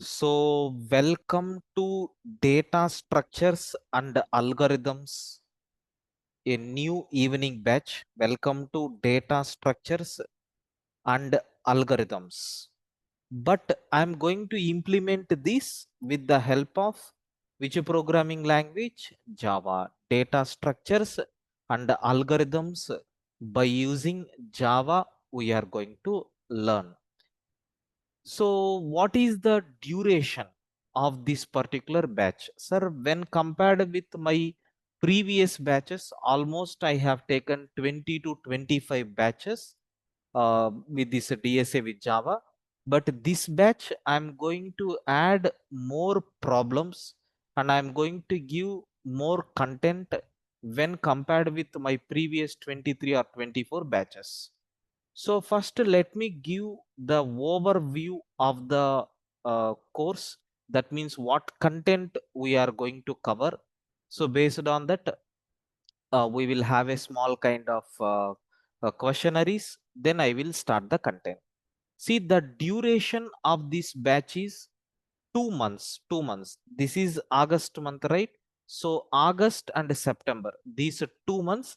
So, welcome to Data Structures and Algorithms, a new evening batch. Welcome to Data Structures and Algorithms. But I'm going to implement this with the help of which programming language? Java. Data Structures and Algorithms by using Java we are going to learn. So what is the duration of this particular batch? Sir, when compared with my previous batches, almost I have taken 20 to 25 batches with this DSA with Java. But this batch, I'm going to add more problems and I'm going to give more content when compared with my previous 23 or 24 batches. So first let me give the overview of the course. That means what content we are going to cover. So based on that, we will have a small kind of questionnaires. Then I will start the content. See, the duration of this batch is 2 months. 2 months. This is August month, right? So August and September, these 2 months.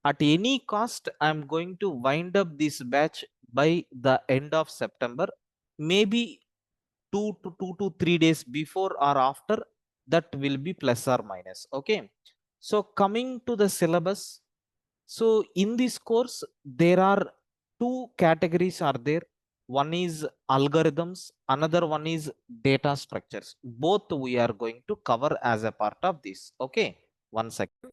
At any cost, I'm going to wind up this batch by the end of September, maybe 2 to 3 days before or after. That will be plus or minus. Okay. So coming to the syllabus. So in this course, there are two categories are there. One is algorithms, another one is data structures. Both we are going to cover as a part of this. Okay, 1 second.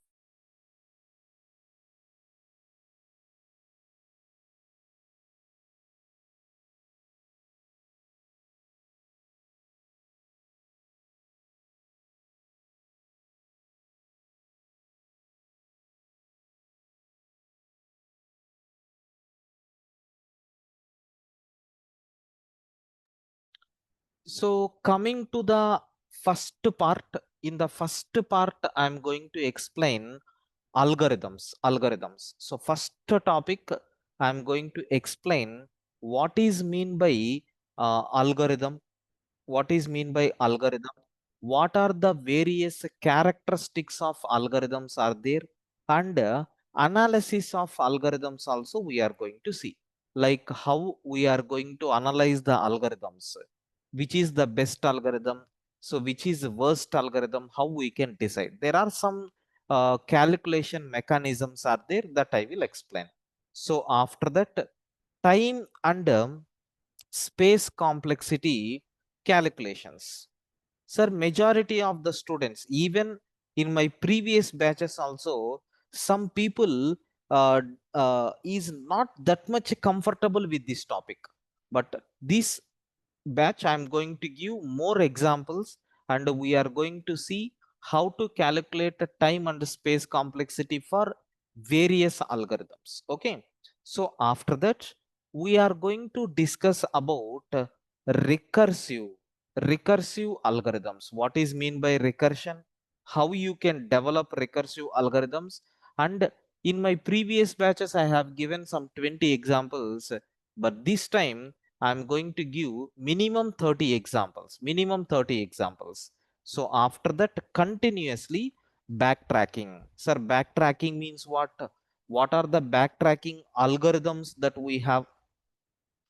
So coming to the first part, in the first part, I'm going to explain algorithms. So first topic, I'm going to explain what is mean by algorithm. What is mean by algorithm? What are the various characteristics of algorithms are there? And analysis of algorithms also we are going to see, like how we are going to analyze the algorithms, which is the best algorithm, so which is the worst algorithm, how we can decide. There are some calculation mechanisms are there that I will explain. So after that, time and space complexity calculations. Sir, majority of the students, even in my previous batches also, some people uh, is not that much comfortable with this topic. But this batch I'm going to give more examples, and we are going to see how to calculate the time and space complexity for various algorithms. Okay, so after that we are going to discuss about recursive recursive algorithms. What is mean by recursion? How you can develop recursive algorithms? And in my previous batches I have given some 20 examples, but this time I'm going to give minimum 30 examples, minimum 30 examples. So after that, continuously backtracking. Sir, backtracking means what? What are the backtracking algorithms that we have?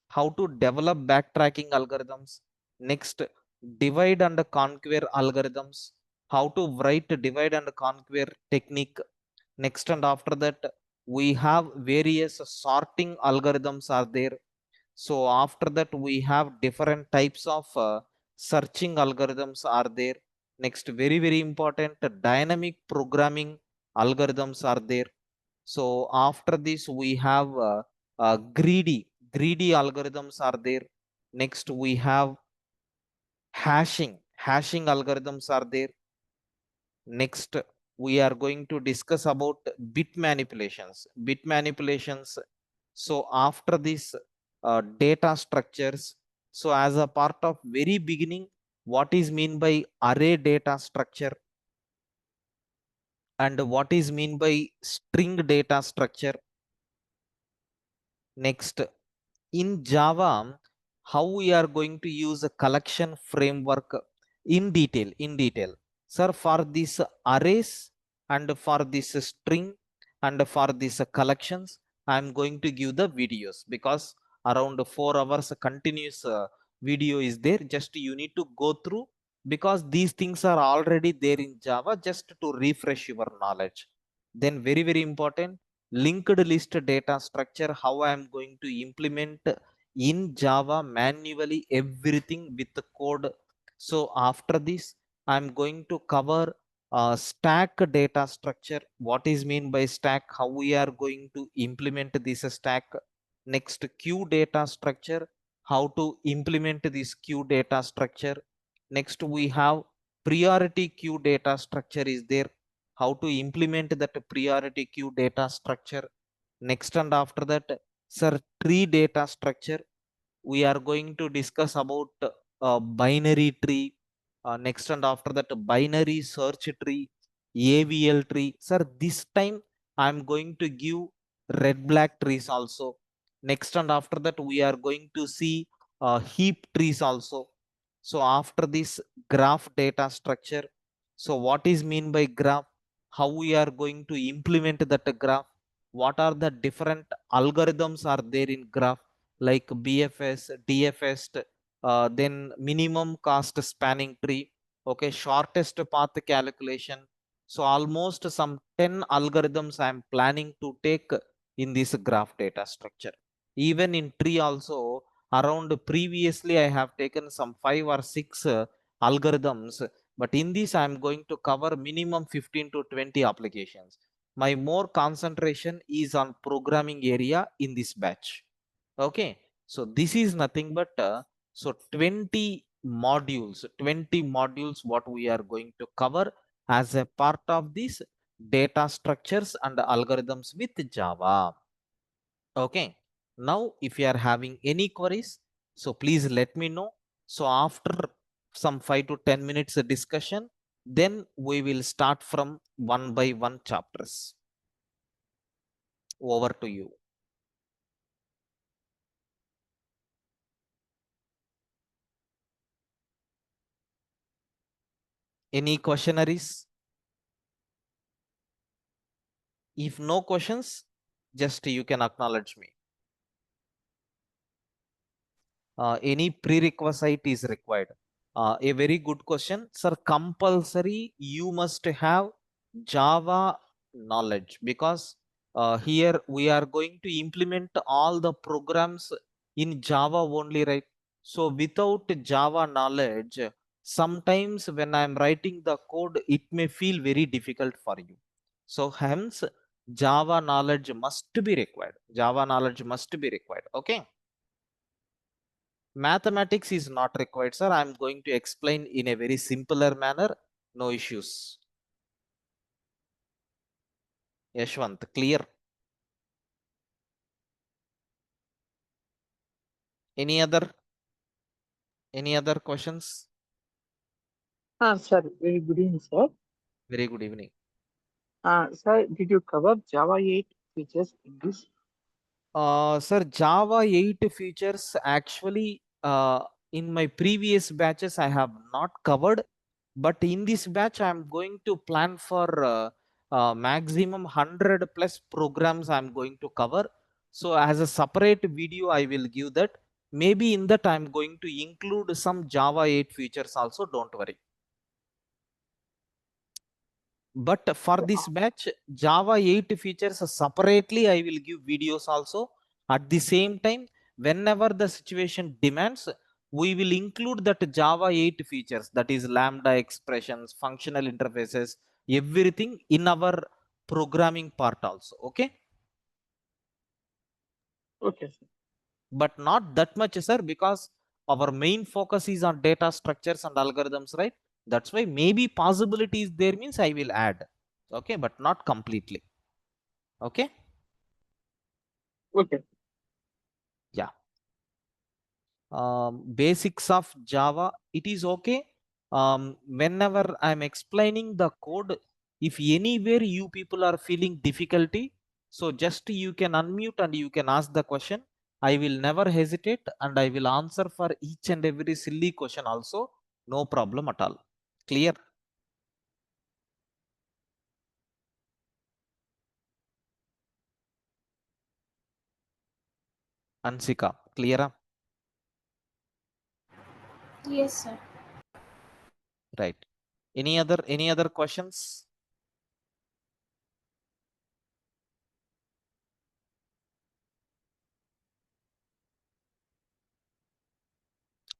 How to develop backtracking algorithms? Next, divide and conquer algorithms. How to write divide and conquer technique. Next, and after that, we have various sorting algorithms are there. So after that we have different types of searching algorithms are there. Next, very very important, dynamic programming algorithms are there. So after this we have greedy algorithms are there. Next we have hashing algorithms are there. Next, we are going to discuss about bit manipulations. So after this, data structures. So as a part of very beginning, what is mean by array data structure, and what is mean by string data structure? Next, in Java, how we are going to use a collection framework in detail. Sir, for these arrays and for this string and for these collections, I am going to give the videos because around 4 hours continuous video is there. Just you need to go through because these things are already there in Java just to refresh your knowledge. Then very important, linked list data structure, how I am going to implement in Java manually everything with the code. So after this, I'm going to cover stack data structure. What is mean by stack? How we are going to implement this stack? Next, queue data structure. How to implement this queue data structure? Next, we have priority queue data structure is there. How to implement that priority queue data structure? Next and after that, sir, tree data structure. We are going to discuss about binary tree. Next and after that, binary search tree, AVL tree. Sir, this time I am going to give red black trees also. Next and after that, we are going to see heap trees also. So after this, graph data structure. So what is mean by graph? How we are going to implement that graph? What are the different algorithms are there in graph, like BFS, DFS, then minimum cost spanning tree, okay, shortest path calculation. So almost some 10 algorithms I am planning to take in this graph data structure. Even in tree also, around previously I have taken some 5 or 6 algorithms, but in this I am going to cover minimum 15 to 20 applications. My more concentration is on programming area in this batch. Okay, so this is nothing but so 20 modules what we are going to cover as a part of this data structures and algorithms with Java. Okay, now if you are having any queries, so please let me know. So after some 5 to 10 minutes discussion, then we will start from one by one chapters. Over to you. Any questionnaires? If no questions, just you can acknowledge me. Any prerequisite is required? A very good question, sir. Compulsory you must have Java knowledge because here we are going to implement all the programs in Java only, right? So without Java knowledge, sometimes when I am writing the code, it may feel very difficult for you. So hence Java knowledge must be required. Java knowledge must be required. Okay. Mathematics is not required, sir. I am going to explain in a very simpler manner. No issues. Yashwant, clear? Any other? Any other questions? Sir, very good evening, sir. Very good evening. Sir, did you cover Java 8 features in this? Sir, Java 8 features actually in my previous batches I have not covered, but in this batch I am going to plan for maximum 100 plus programs I am going to cover. So as a separate video I will give that. Maybe in that I am going to include some Java 8 features also, don't worry. But for this batch, Java 8 features separately I will give videos also. At the same time, whenever the situation demands, we will include that Java 8 features, that is lambda expressions, functional interfaces, everything in our programming part also. Okay, Okay, sir. but not that much, sir, because our main focus is on data structures and algorithms, right? That's why maybe possibilities there means I will add. Okay, but not completely. Okay. Okay. Yeah. Basics of Java, it is okay. Whenever I'm explaining the code, if anywhere you people are feeling difficulty, so just you can unmute and you can ask the question. I will never hesitate and I will answer for each and every silly question also. No problem at all. Clear? Ansika, clear? Yes, sir. Right. Any other questions?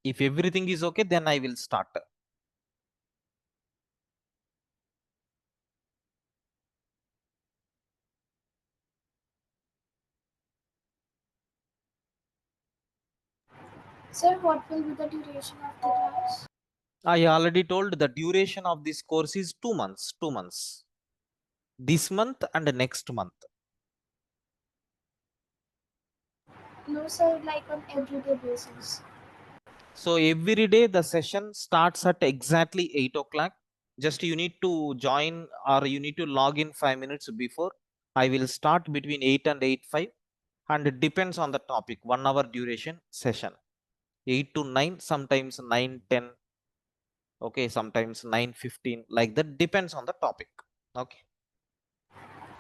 If everything is okay, then I will start. Sir, what will be the duration of the class? I already told the duration of this course is 2 months. 2 months. This month and next month. No, sir, like on everyday basis. So every day the session starts at exactly 8 o'clock. Just you need to join or you need to log in 5 minutes before. I will start between 8 and 8:05, and it depends on the topic. 1 hour duration session. 8 to 9, sometimes 9:10. Okay, sometimes 9:15. Like that depends on the topic. Okay,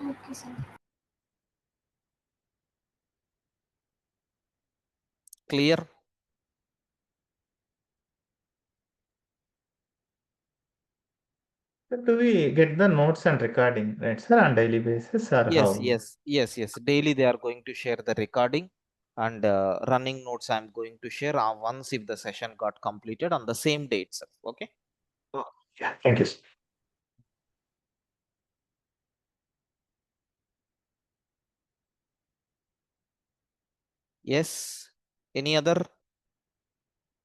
Okay, sir. clear? Do we get the notes and recording, right, sir, on daily basis or Yes, how? yes. Daily they are going to share the recording and running notes I'm going to share once if the session got completed on the same day itself. Okay. Oh, yeah. Thank you, sir. Yes. Any other?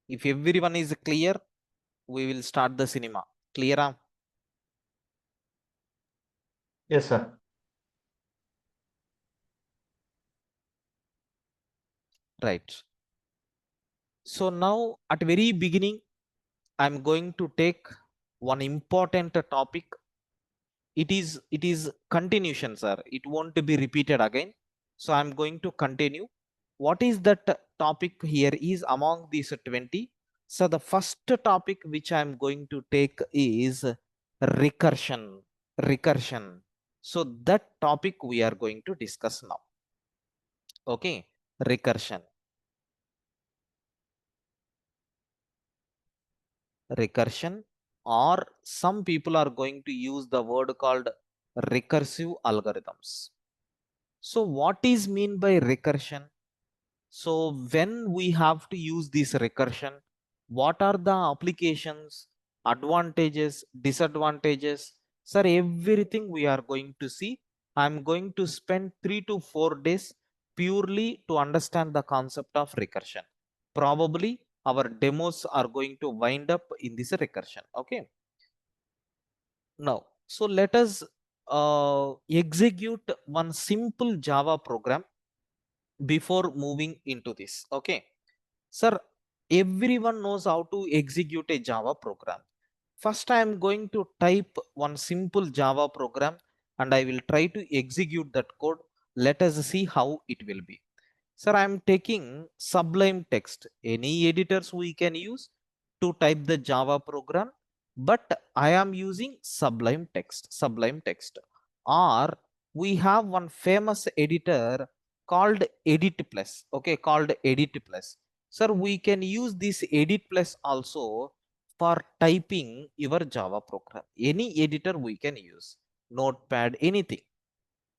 If everyone is clear, we will start the cinema. Clear? Yes, sir. Right. So now at very beginning, I'm going to take one important topic. It is continuation, sir. It won't be repeated again. So I'm going to continue. What is that topic here is among these 20? So the first topic which I'm going to take is recursion. So that topic we are going to discuss now. Okay, recursion, or some people are going to use the word called recursive algorithms. So what is mean by recursion? So when we have to use this recursion, what are the applications, advantages, disadvantages? Sir, everything we are going to see. I'm going to spend 3 to 4 days purely to understand the concept of recursion. Probably our demos are going to wind up in this recursion. Okay. Now, so let us execute one simple Java program before moving into this. Okay. Sir, everyone knows how to execute a Java program. First, I am going to type one simple Java program and I will try to execute that code. Let us see how it will be. Sir, I am taking Sublime Text. Any editors we can use to type the Java program, but I am using Sublime Text. Sublime Text. Or we have one famous editor called Edit Plus. Okay, called Edit Plus. Sir, we can use this Edit Plus also for typing your Java program. Any editor we can use. Notepad, anything.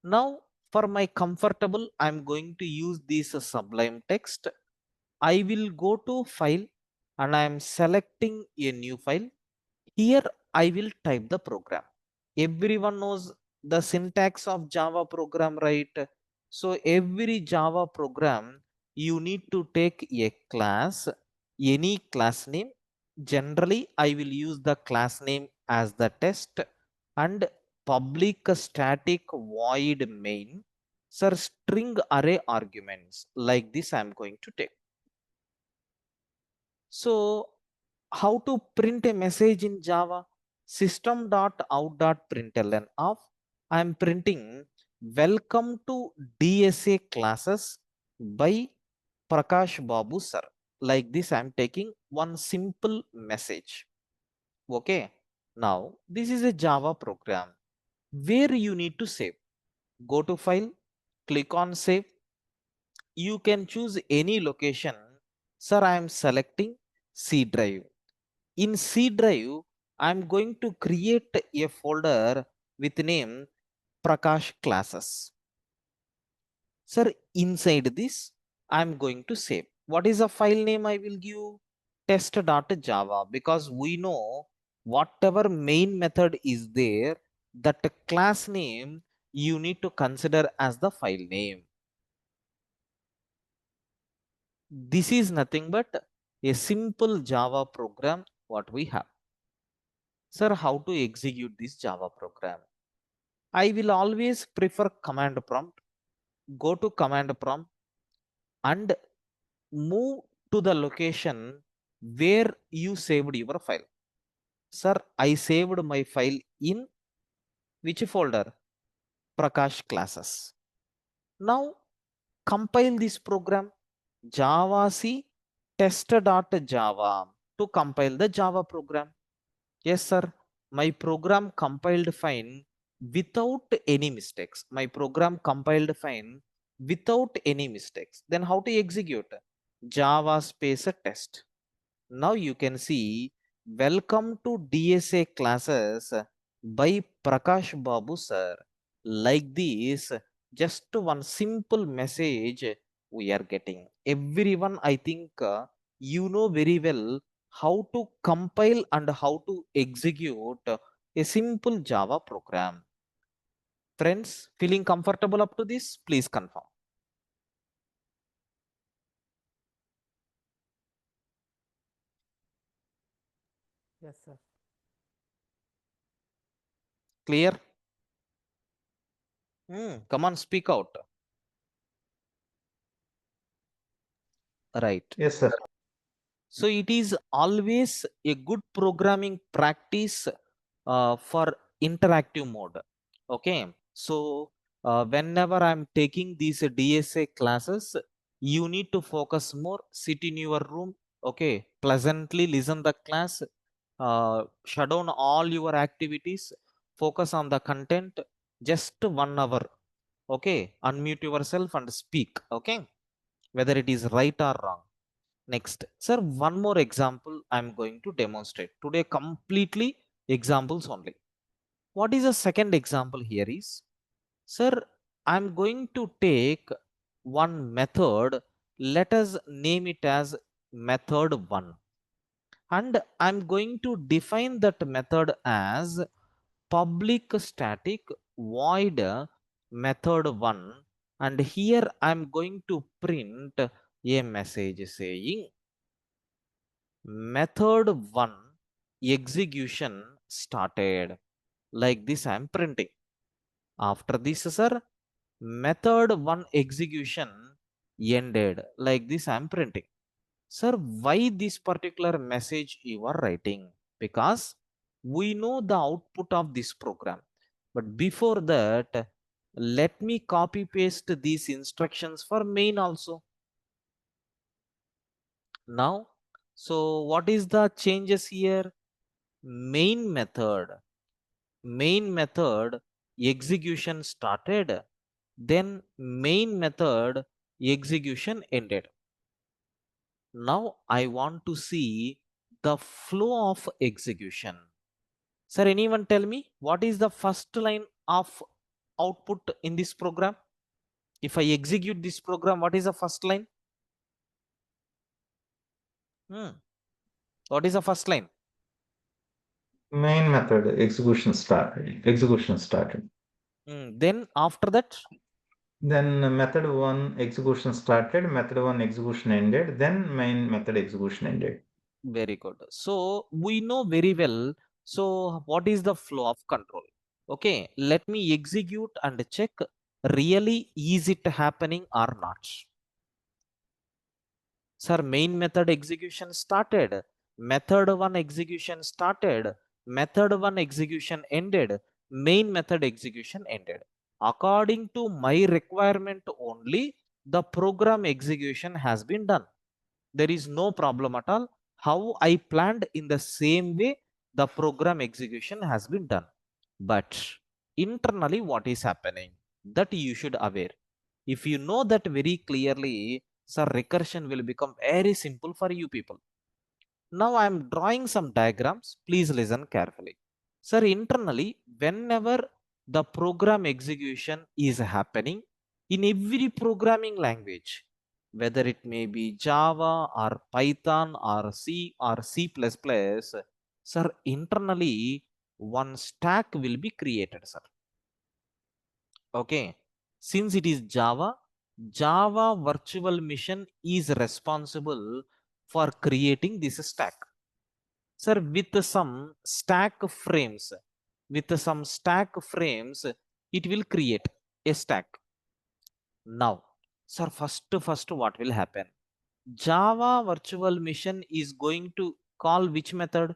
Now, for my comfortable, I'm going to use this Sublime Text. I will go to File and I am selecting a new file. Here I will type the program. Everyone knows the syntax of Java program, right? So every Java program, you need to take a class, any class name. Generally, I will use the class name as the test, and public static void main. Sir, string array arguments like this I am going to take. So how to print a message in Java? System.out.println of I am printing welcome to DSA classes by Prakash Babu sir. Like this, I'm taking one simple message. Okay. Now, this is a Java program where you need to save. Go to file, click on save. You can choose any location. Sir, I am selecting C drive. In C drive, I am going to create a folder with name Prakash classes. Sir, inside this, I am going to save. What is the file name I will give? Test.java, because we know whatever main method is there, that class name you need to consider as the file name. This is nothing but a simple Java program what we have. Sir, how to execute this Java program? I will always prefer command prompt. Go to command prompt and move to the location where you saved your file. Sir, I saved my file in which folder? Prakash classes. Now compile this program. Java C test.java to compile the Java program. Yes, sir. My program compiled fine without any mistakes. My program compiled fine without any mistakes. Then how to execute? Java space test. Now you can see welcome to DSA classes by Prakash Babu sir. Like this, just one simple message we are getting. Everyone, I think you know very well how to compile and how to execute a simple Java program. Friends, feeling comfortable up to this? Please confirm. Yes, sir. Clear? Come on, speak out. Right. Yes, sir. So it is always a good programming practice for interactive mode. Okay. So whenever I'm taking these DSA classes, you need to focus more, sit in your room. Okay. Pleasantly listen the class, shut down all your activities, focus on the content, just 1 hour. Okay. Unmute yourself and speak. Okay. Whether it is right or wrong. Next, sir, one more example I'm going to demonstrate. Today, completely examples only. What is the second example here is, sir, I'm going to take one method. Let us name it as method 1. And I'm going to define that method as public static void method 1. And here I'm going to print a message saying method 1 execution started. Like this I am printing. After this, sir, method 1 execution ended. Like this I am printing. Sir, why this particular message you are writing? Because we know the output of this program. But before that, let me copy paste these instructions for main also. Now, so what is the changes here? Main method execution started, then main method execution ended. Now I want to see the flow of execution. Sir, anyone tell me what is the first line of output in this program? If I execute this program, what is the first line? What is the first line? Main method execution started. Execution started. Then after that, Then method 1 execution started, method 1 execution ended, then main method execution ended. very good. So we know very well. So what is the flow of control? Okay, let me execute and check really is it happening or not. Sir, main method execution started, method 1 execution started, method 1 execution ended, main method execution ended. According to my requirement only, the program execution has been done. There is no problem at all. How I planned, in the same way the program execution has been done. But internally what is happening, that you should aware. If you know that very clearly, sir, recursion will become very simple for you people. Now I am drawing some diagrams. Please listen carefully. Sir, internally, whenever the program execution is happening in every programming language, whether it may be Java or Python or C or C++, sir, internally one stack will be created, sir. Okay. Since it is Java, Java virtual machine is responsible for creating this stack. Sir, with some stack frames, it will create a stack. Now, sir, first what will happen? Java virtual machine is going to call which method?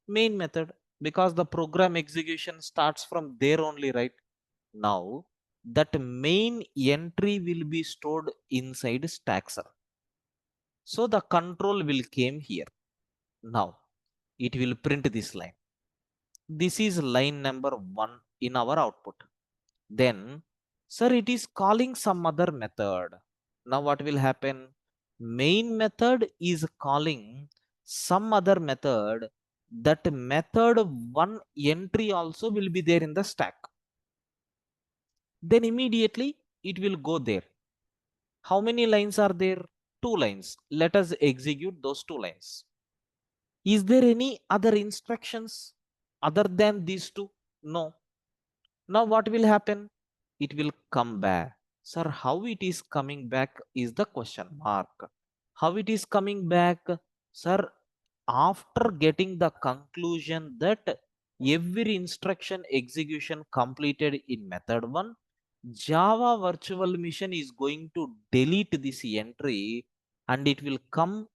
Main method, because the program execution starts from there only, right? Now, that main entry will be stored inside stack, sir. So the control will came here. Now, it will print this line. This is line number 1 in our output. Then, sir, it is calling some other method. Now what will happen? Main method is calling some other method. That method 1 entry also will be there in the stack. Then immediately it will go there. How many lines are there? 2 lines. Let us execute those 2 lines. Is there any other instructions other than these 2? No. Now what will happen? It will come back. Sir, how it is coming back is the question mark. How it is coming back? Sir, after getting the conclusion that every instruction execution completed in method 1, Java virtual machine is going to delete this entry and it will come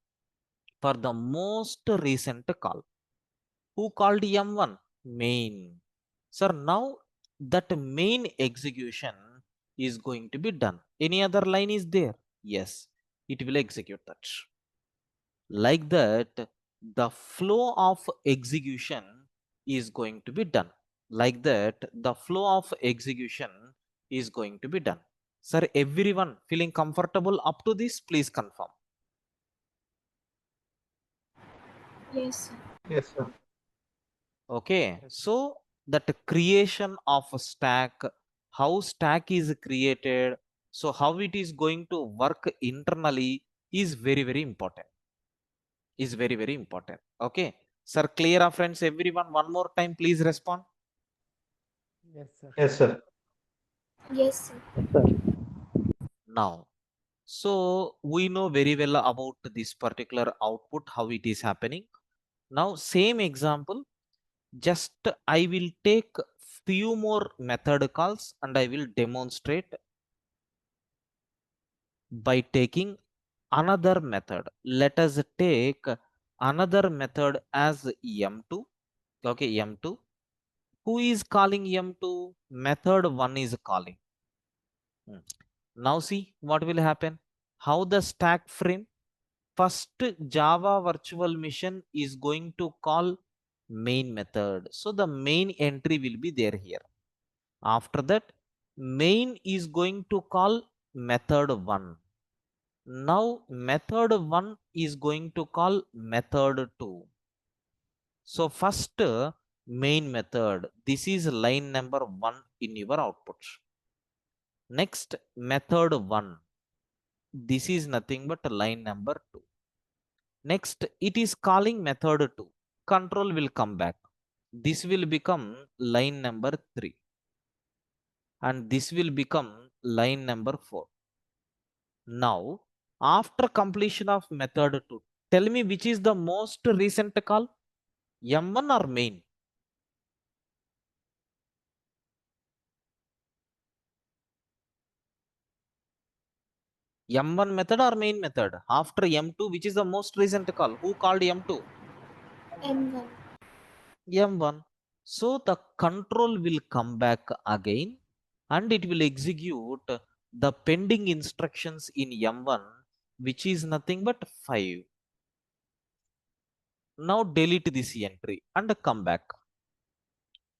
for the most recent call. Who called M1? Main. Sir, now that main execution is going to be done. Any other line is there? Yes, it will execute that. Like that, the flow of execution is going to be done. Like that, the flow of execution is going to be done. Sir, everyone feeling comfortable up to this? Please confirm. Yes, sir. Yes, sir. Okay, so that creation of a stack, how stack is created, so how it is going to work internally is very important. Is very important. Okay, sir, clear, our friends? Everyone, one more time, please respond. Yes, sir. Yes, sir. Yes, sir. Now, so we know very well about this particular output, how it is happening. Now, same example. Just I will take few more method calls and I will demonstrate by taking another method. Let us take another method as M2. Okay, M2. Who is calling M2? Method 1 is calling. Now see what will happen. How the stack frame? First, Java virtual machine is going to call main method. So the main entry will be there here. After that, main is going to call method 1. Now method 1 is going to call method 2. So first main method, this is line number 1 in your output. Next method 1, this is nothing but line number 2. Next it is calling method 2. Control will come back. This will become line number 3. And this will become line number 4. Now, after completion of method 2, tell me which is the most recent call? M1 or main? M1 method or main method? After M2, which is the most recent call? Who called M2? M1. M1. So the control will come back again and it will execute the pending instructions in M1, which is nothing but 5. Now delete this entry and come back.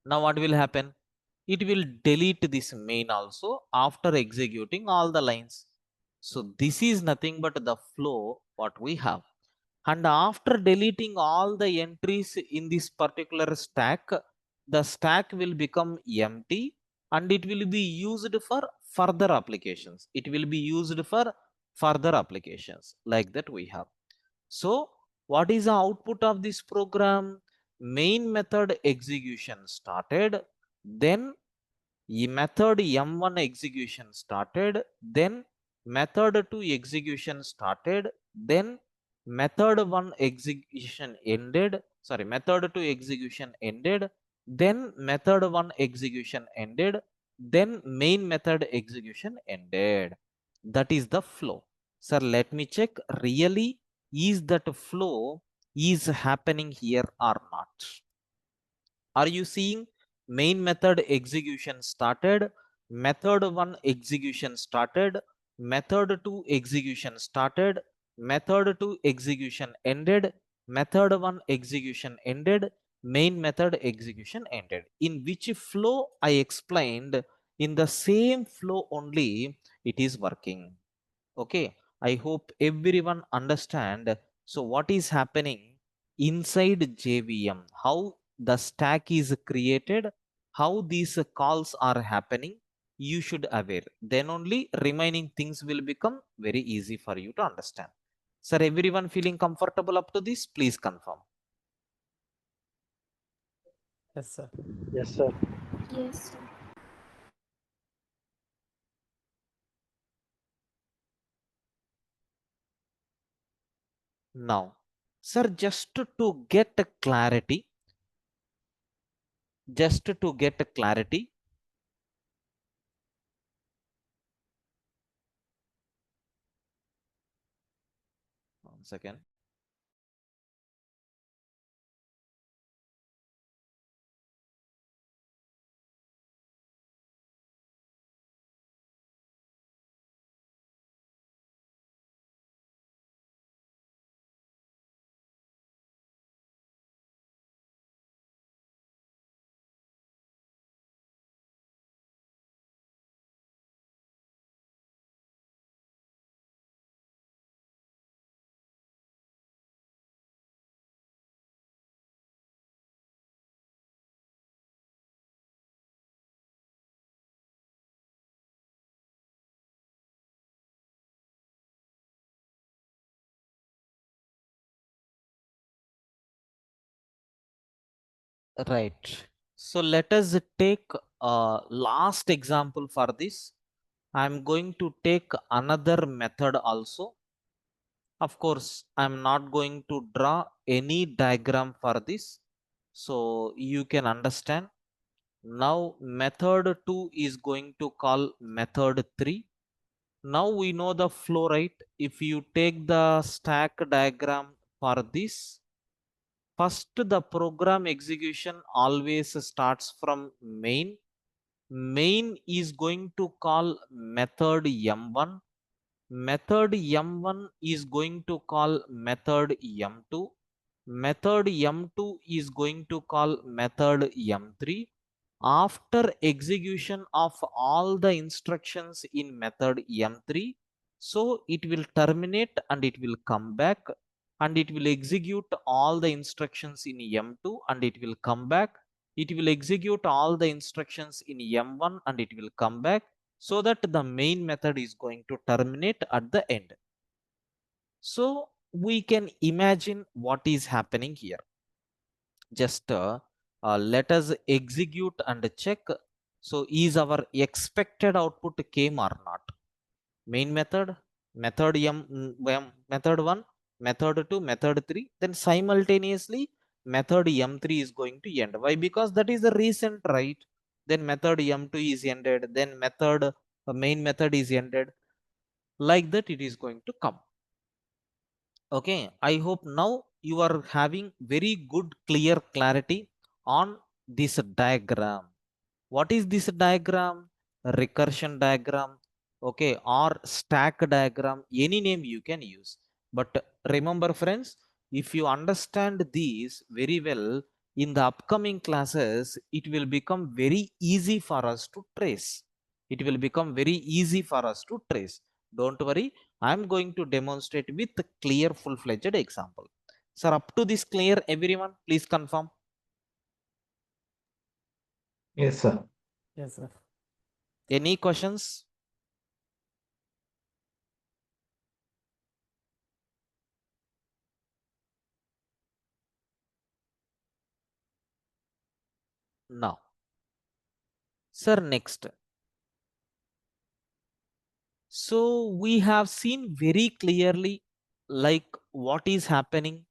Now what will happen? It will delete this main also after executing all the lines. So this is nothing but the flow what we have. And after deleting all the entries in this particular stack, the stack will become empty and it will be used for further applications. It will be used for further applications like that we have. So what is the output of this program? Main method execution started, then method M1 execution started, then method 2 execution started, then method 1 execution ended, sorry, method 2 execution ended, then method 1 execution ended, then main method execution ended. That is the flow. Sir, let me check, really is that flow is happening here or not? Are you seeing? Main method execution started, method 1 execution started, method 2 execution started, method 2 execution ended, method 1 execution ended, main method execution ended. In which flow I explained, in the same flow only it is working. Okay, I hope everyone understand. So what is happening inside JVM, how the stack is created, how these calls are happening, you should aware. Then only remaining things will become very easy for you to understand. Sir, everyone feeling comfortable up to this? Please confirm. Yes, sir. Yes, sir. Yes, sir. Now, sir, just to get clarity, one second. Right. So let us take a last example for this. I'm going to take another method also. Of course, I'm not going to draw any diagram for this, so you can understand. Now method 2 is going to call method 3. Now we know the flow, right? If you take the stack diagram for this, first the program execution always starts from main. Main is going to call method M1. Method M1 is going to call method M2. Method M2 is going to call method M3. After execution of all the instructions in method M3, so it will terminate and it will come back and it will execute all the instructions in M2 and it will come back. It will execute all the instructions in M1 and it will come back, so that the main method is going to terminate at the end. So we can imagine what is happening here. Just let us execute and check. So is our expected output came or not? Main method, method method 1, method 2, method 3, then simultaneously method M3 is going to end. Why? Because that is the recent, right? Then method M2 is ended, then method main method is ended. Like that it is going to come. Okay, I hope now you are having very good clear clarity on this diagram. What is this diagram? Recursion diagram. okay, or stack diagram, any name you can use. But remember friends, if you understand these very well, in the upcoming classes, it will become very easy for us to trace. It will become very easy for us to trace. Don't worry, I am going to demonstrate with a clear full-fledged example. Sir, up to this clear, everyone, please confirm. Yes, sir. Yes, sir. Any questions? Now, sir, next. So we have seen very clearly like what is happening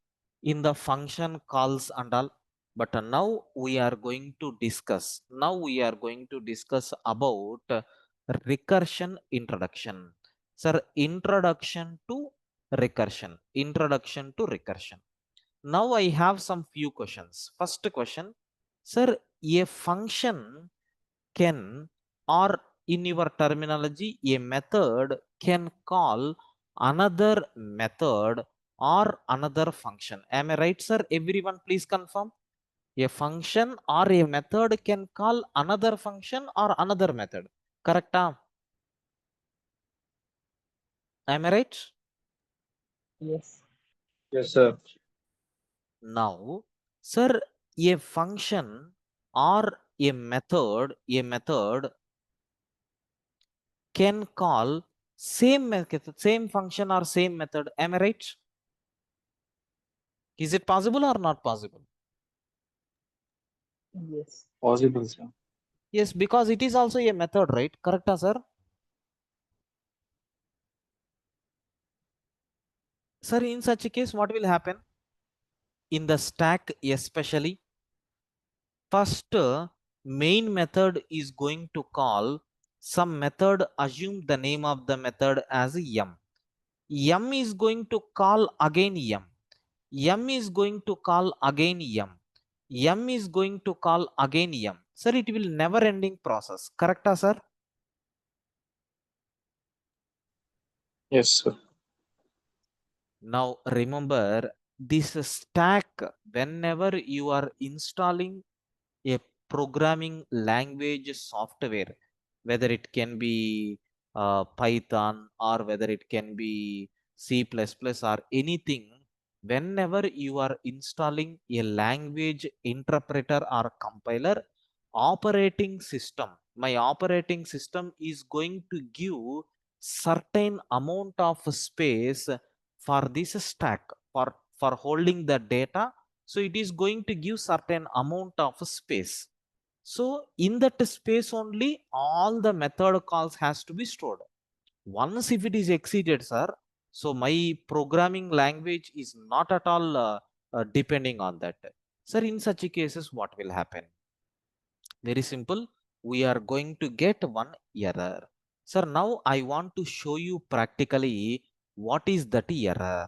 in the function calls and all. But now we are going to discuss. Now we are going to discuss about recursion introduction. Sir, introduction to recursion. Introduction to recursion. Now I have some few questions. First question, sir, a function can, or in your terminology, a method can call another method or another function. Am I right, sir? Everyone, please confirm. A function or a method can call another function or another method. Correct? Am I right? Yes. Yes, sir. Now, sir, a function or a method can call same method, same function or same method. Am I right? Is it possible or not possible? Yes. Possible, sir. Yes, because it is also a method, right? Correct, sir? Sir, in such a case, what will happen? In the stack especially, first main method is going to call some method, assume the name of the method as m. M is going to call again m. M is going to call again m. M is going to call again m. Sir, it will never ending process. Correct, sir? Yes, sir. Now remember this stack, whenever you are installing a programming language software, whether it can be Python or whether it can be C++ or anything, whenever you are installing a language interpreter or compiler, my operating system is going to give certain amount of space for this stack, for holding the data. So it is going to give certain amount of space. So in that space only all the method calls has to be stored. Once if it is exceeded, sir, so my programming language is not at all depending on that. Sir, in such cases what will happen? Very simple, we are going to get one error. Sir, now I want to show you practically what is that error.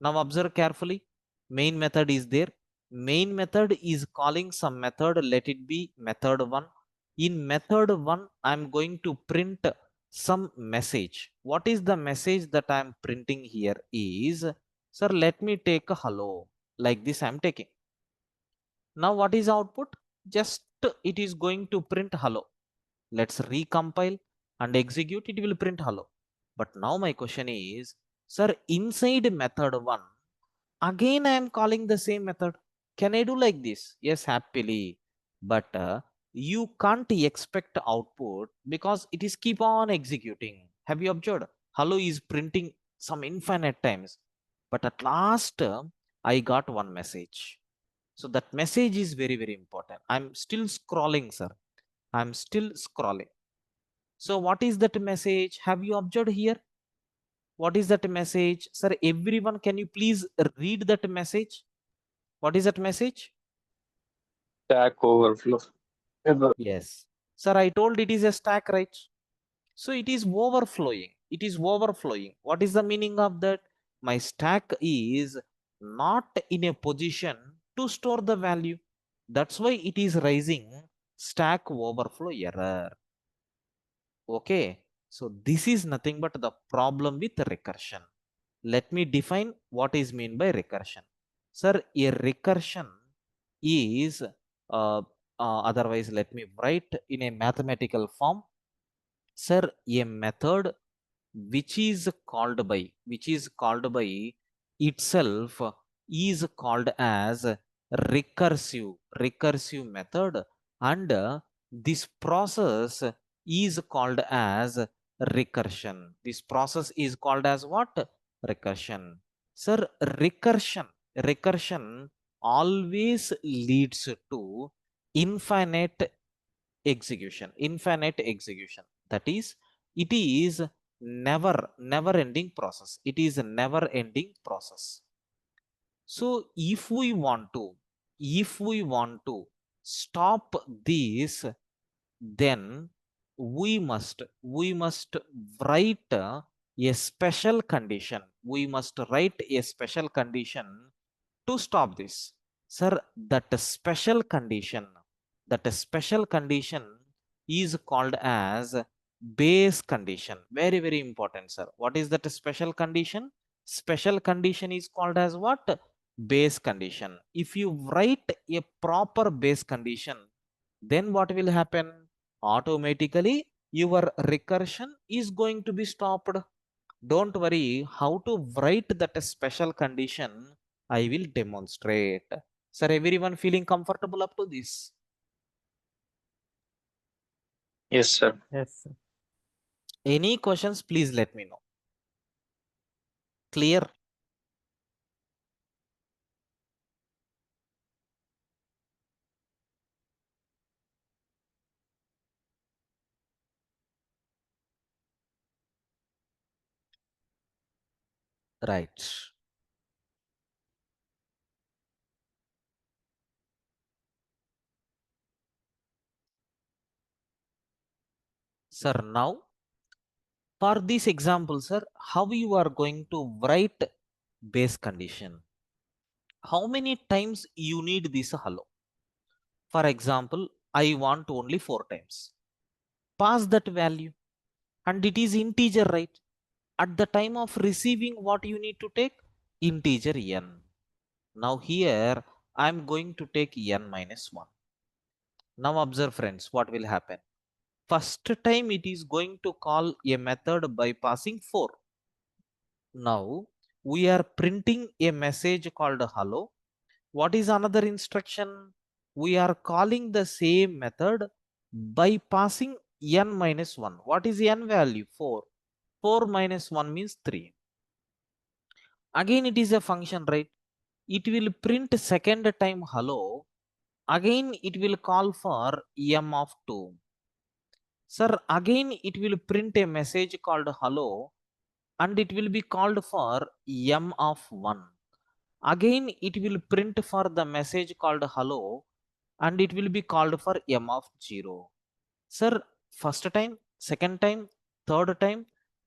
Now observe carefully. Main method is there. Main method is calling some method, let it be method 1. In method 1 I'm going to print some message. What is the message that I'm printing here is, sir, let me take a hello, like this I'm taking. Now what is output? Just it is going to print hello. Let's recompile and execute, it will print hello. But now my question is, sir, inside method 1, again I am calling the same method. Can I do like this? Yes, happily. But you can't expect output because it is keep on executing. Have you observed? Hello is printing some infinite times. But at last, I got one message. So that message is very, very important. I'm still scrolling, sir. I'm still scrolling. So what is that message? Have you observed here? What is that message? Sir, everyone, can you please read that message? What is that message? Stack overflow. Yes. Sir, I told it is a stack, right? So it is overflowing. It is overflowing. What is the meaning of that? My stack is not in a position to store the value. That's why it is raising stack overflow error. Okay. So this is nothing but the problem with recursion. Let me define what is mean by recursion. Sir, a recursion is otherwise let me write in a mathematical form. Sir, a method which is called by itself is called as recursive method, and this process is called as recursion. This process is called as what? Recursion. Sir, recursion always leads to infinite execution. That is, it is never ending process. It is a never ending process. So if we want to stop this, then we must write a special condition. We must write a special condition to stop this. Sir, that special condition is called as base condition. Very, very important, sir. What is that special condition? Special condition is called as what? Base condition. If you write a proper base condition, then what will happen? Automatically your recursion is going to be stopped. Don't worry, how to write that special condition I will demonstrate. Sir, everyone feeling comfortable up to this? Yes, sir. Yes, sir. Any questions, please let me know. Clear? Right. Sir, now for this example, sir, how you are going to write base condition? How many times you need this hello? For example, I want only 4 times. Pass that value, and it is integer, right? At the time of receiving, what you need to take? Integer n. Now here I am going to take n minus 1. Now observe, friends, what will happen. First time it is going to call a method by passing 4. Now we are printing a message called hello. What is another instruction? We are calling the same method by passing n minus 1. What is n value? 4. 4 minus 1 means 3. Again it is a function, right? It will print second time hello. Again it will call for m of 2. Sir, again it will print a message called hello, and it will be called for m of 1. Again it will print for the message called hello, and it will be called for m of 0. Sir, first time, second time, third time,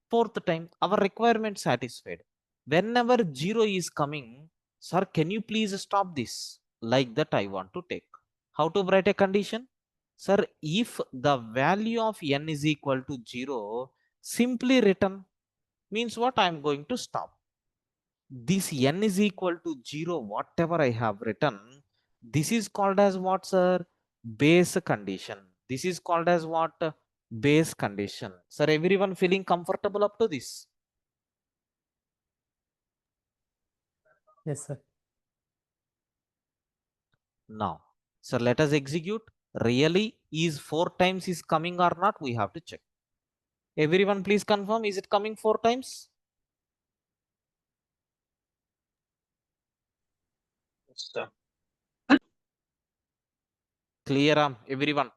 fourth time, our requirement satisfied. Whenever 0 is coming, sir, can you please stop this? Like that I want to take. How to write a condition? Sir, if the value of n is equal to 0, simply written means what? I am going to stop. This n is equal to 0, whatever I have written, this is called as what, sir? Base condition. This is called as what? Base condition. Sir, everyone feeling comfortable up to this? Yes, sir. Now, sir, let us execute. Really is 4 times is coming or not? We have to check. Everyone please confirm, is it coming 4 times? Yes, sir. Clear, everyone?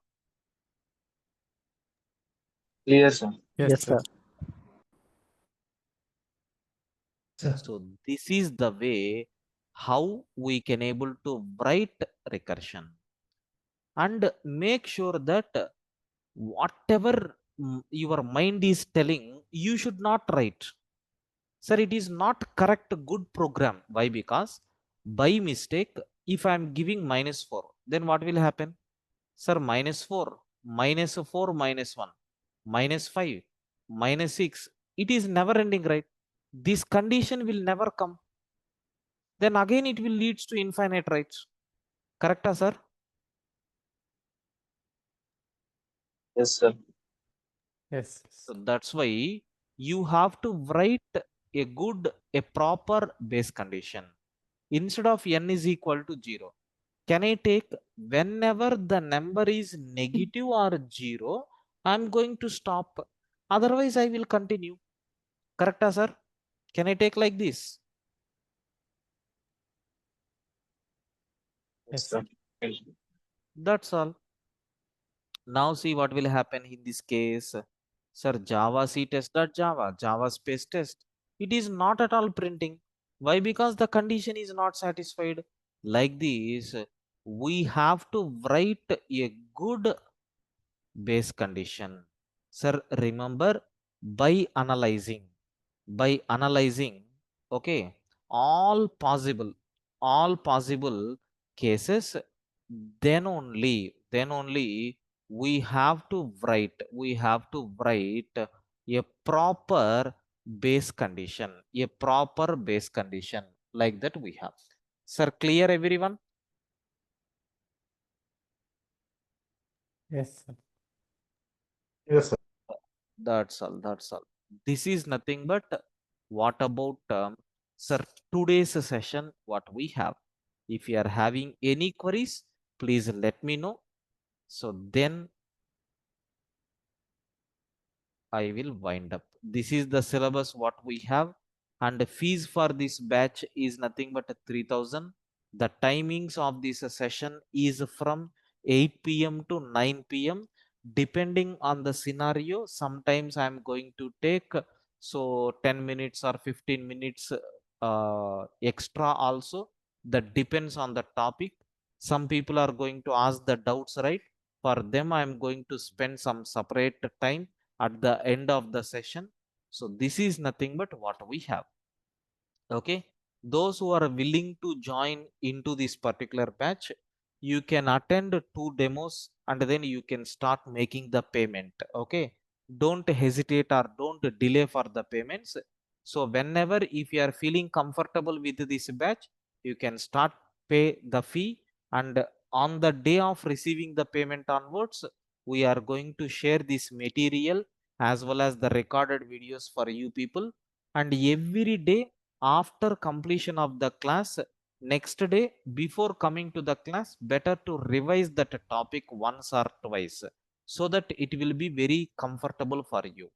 Clear, sir. Yes, sir. So this is the way how we can able to write recursion, and make sure that whatever your mind is telling, you should not write. Sir, it is not correct good program. Why? Because by mistake, if I am giving -4, then what will happen? Sir, -4 minus 4 minus 1 -5. minus 6, it is never ending, right? This condition will never come. Then again it will leads to infinite, right? Correct, sir? Yes, sir. Yes. So that's why you have to write a proper base condition. Instead of n is equal to 0, can I take whenever the number is negative or 0, I'm going to stop. Otherwise, I will continue. Correct, sir? Can I take like this? Yes, Yes. sir. Yes. That's all. Now see what will happen in this case. Sir, Java C test.java, Java space test. It is not at all printing. Why? Because the condition is not satisfied. Like this, we have to write a good base condition. Sir, remember by analyzing, okay, all possible cases, then only we have to write a proper base condition, like that we have. Sir, clear everyone? Yes, sir. Yes, sir. That's all. This is nothing but what about sir, today's session, what we have. If you are having any queries, please let me know. So then I will wind up. This is the syllabus what we have, and the fees for this batch is nothing but 3,000. The timings of this session is from 8 p.m. to 9 p.m. Depending on the scenario, sometimes I am going to take 10 minutes or 15 minutes extra also. That depends on the topic. Some people are going to ask the doubts, right? For them, I am going to spend some separate time at the end of the session. So this is nothing but what we have. Okay, those who are willing to join into this particular batch, you can attend 2 demos and then you can start making the payment. Okay, don't hesitate or don't delay for the payments. So whenever, if you are feeling comfortable with this batch, you can start pay the fee, and on the day of receiving the payment onwards, we are going to share this material as well as the recorded videos for you people. And every day after completion of the class, next day before coming to the class, better to revise that topic once or twice, so that it will be very comfortable for you.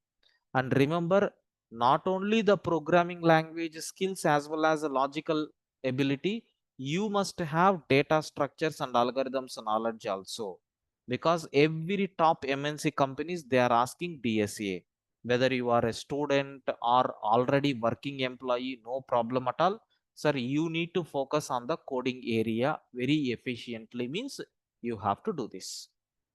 And remember, not only the programming language skills as well as the logical ability, you must have data structures and algorithms knowledge also, because every top MNC companies, they are asking DSA. Whether you are a student or already working employee, no problem at all. Sir, you need to focus on the coding area very efficiently, means you have to do this.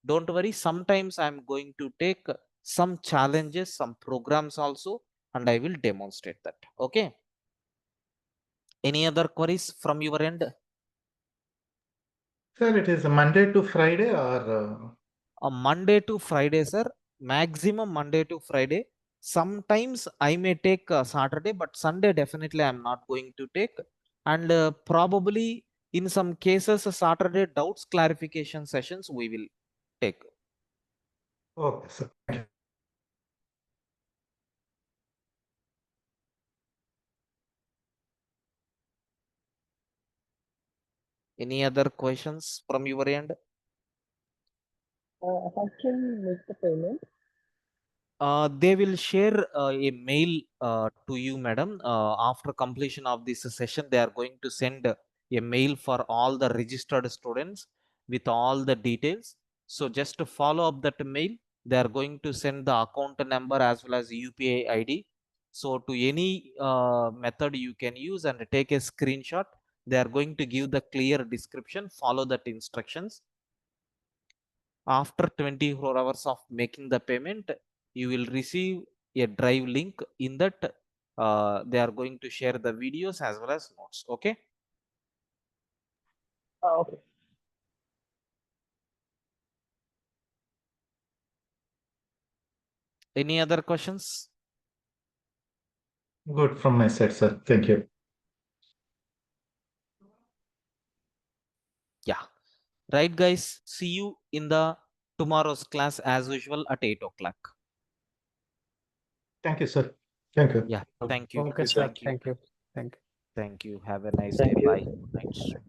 Don't worry, sometimes I am going to take some challenges, some programs also, and I will demonstrate that. Okay, any other queries from your end? Sir, it is Monday to Friday or A Monday to Friday, sir. Maximum Monday to Friday. Sometimes I may take Saturday, but Sunday definitely I'm not going to take. And probably in some cases, Saturday doubts clarification sessions we will take. okay, sir. Any other questions from your end? How can we make the payment? They will share a mail to you, madam. After completion of this session, they are going to send a mail for all the registered students with all the details. So just to follow up that mail, they are going to send the account number as well as UPI ID. So to any method you can use and take a screenshot. They are going to give the clear description, follow that instructions. After 24 hours of making the payment, you will receive a drive link. In that, they are going to share the videos as well as notes. Okay, Okay. Any other questions? Good from my side, sir. Thank you. Yeah. Right, guys. See you in the tomorrow's class as usual at 8 o'clock. Thank you, sir. Thank you. Yeah. Thank you. Okay, sir. Thank you. Thank you. Thank you. Thank you. Have a nice Thank day. you. Bye. Good night.